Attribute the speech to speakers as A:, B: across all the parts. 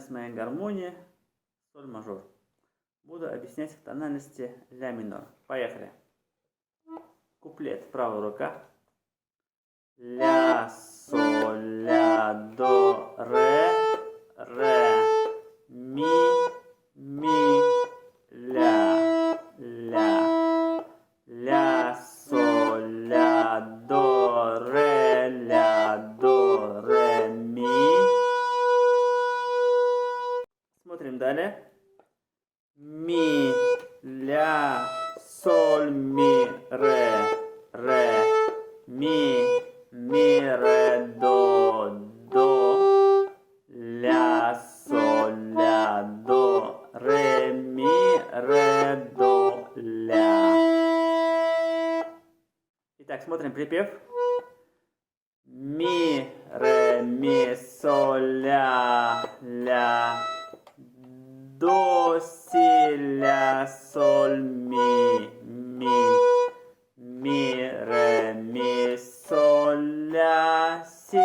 A: тональность моей гармонии соль мажор. Буду объяснять в тональности ля минор. Поехали. Куплет, правая рука. Ля, соль, ля, до, ре, ми, ля, ля, соль, ля, до, ре, ми. Смотрим далее. Ми, ля, соль, ми, ре, ми, ре, до, ля, соль, ля, до, ре, ми, ре, до, ля. Итак, смотрим припев. Ми, ре, ми, соль, ля, до, си, ля, соль, ми, ре, ми, соль, ля, си,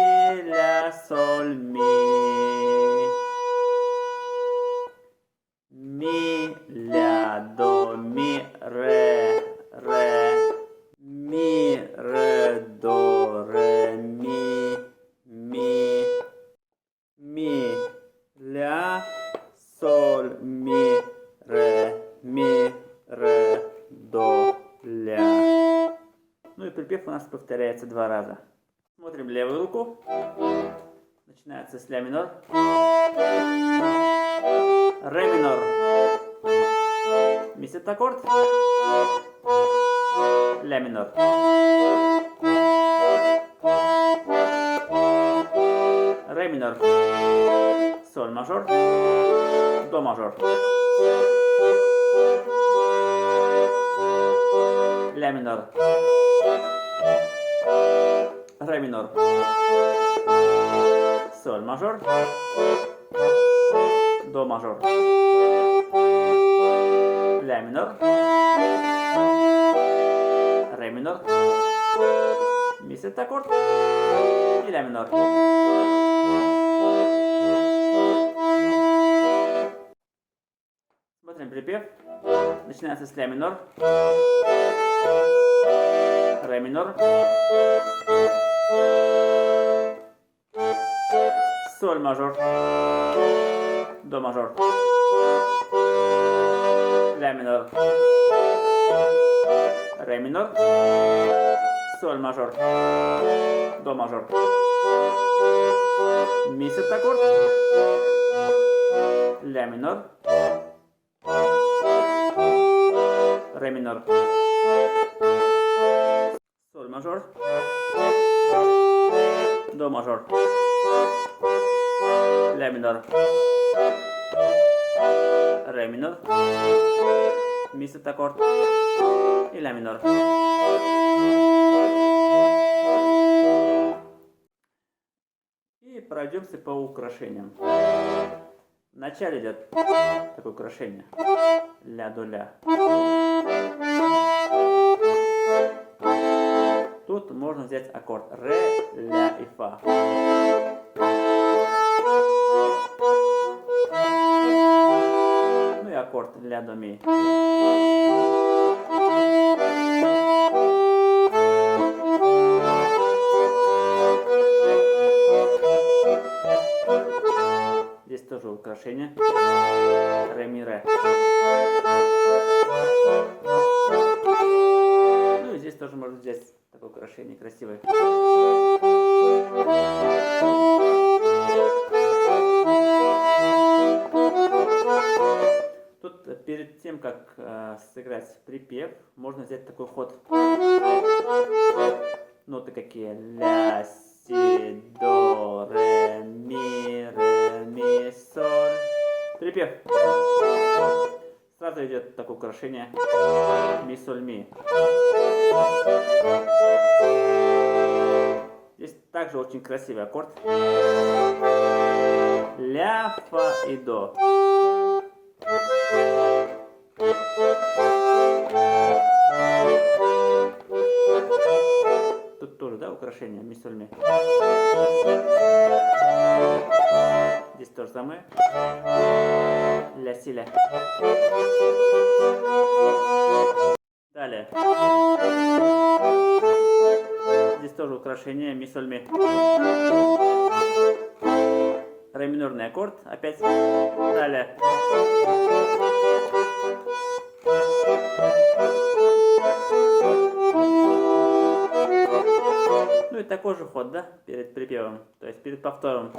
A: ля, соль, ми, ля, до, ми, ре, ми, ре, до, ре, ми, ля, соль, ми, ре, до, ля. Ну и припев у нас повторяется 2 раза. Смотрим левую руку. Начинается с ля минор. Ре минор. Ми септаккорд. Ля минор. Ре минор. Соль мажор. До мажор. Ля минор. Ре минор. Соль мажор. До мажор. Ля минор. Ре минор. Ми септаккорд. И ля минор. Смотрим припев. Начинается с ля минор. Ре минор. Соль мажор. До мажор. Ля минор. Ре минор. Соль мажор. До мажор. Ми септаккорд. Ля минор. Ре минор. Соль мажор. До мажор. Ля минор. Ре минор. Ми септаккорд. И ля минор. И пройдемся по украшениям. Вначале идет такое украшение. Ля до ля. Тут можно взять аккорд ре, ля и фа. Ну и аккорд ля до ми. Здесь тоже украшение. Ре, ми, ре. Ну и здесь тоже можно взять такое украшение красивое. Тут перед тем, как сыграть припев, можно взять такой ход. Ноты какие? Ля, си, до, ре, ми, соль. Припев. Сразу идет такое украшение. Ми, соль, ми. Здесь также очень красивый аккорд. Ля, фа и до. Тут тоже, да? да, украшение, ми, соль, ми. Здесь то же самое. Ля, си, ля. Далее. Здесь тоже украшение, ми, соль, ми. Ре минорный аккорд, опять. Далее. Ну и такой же ход, да, перед припевом, то есть перед повтором.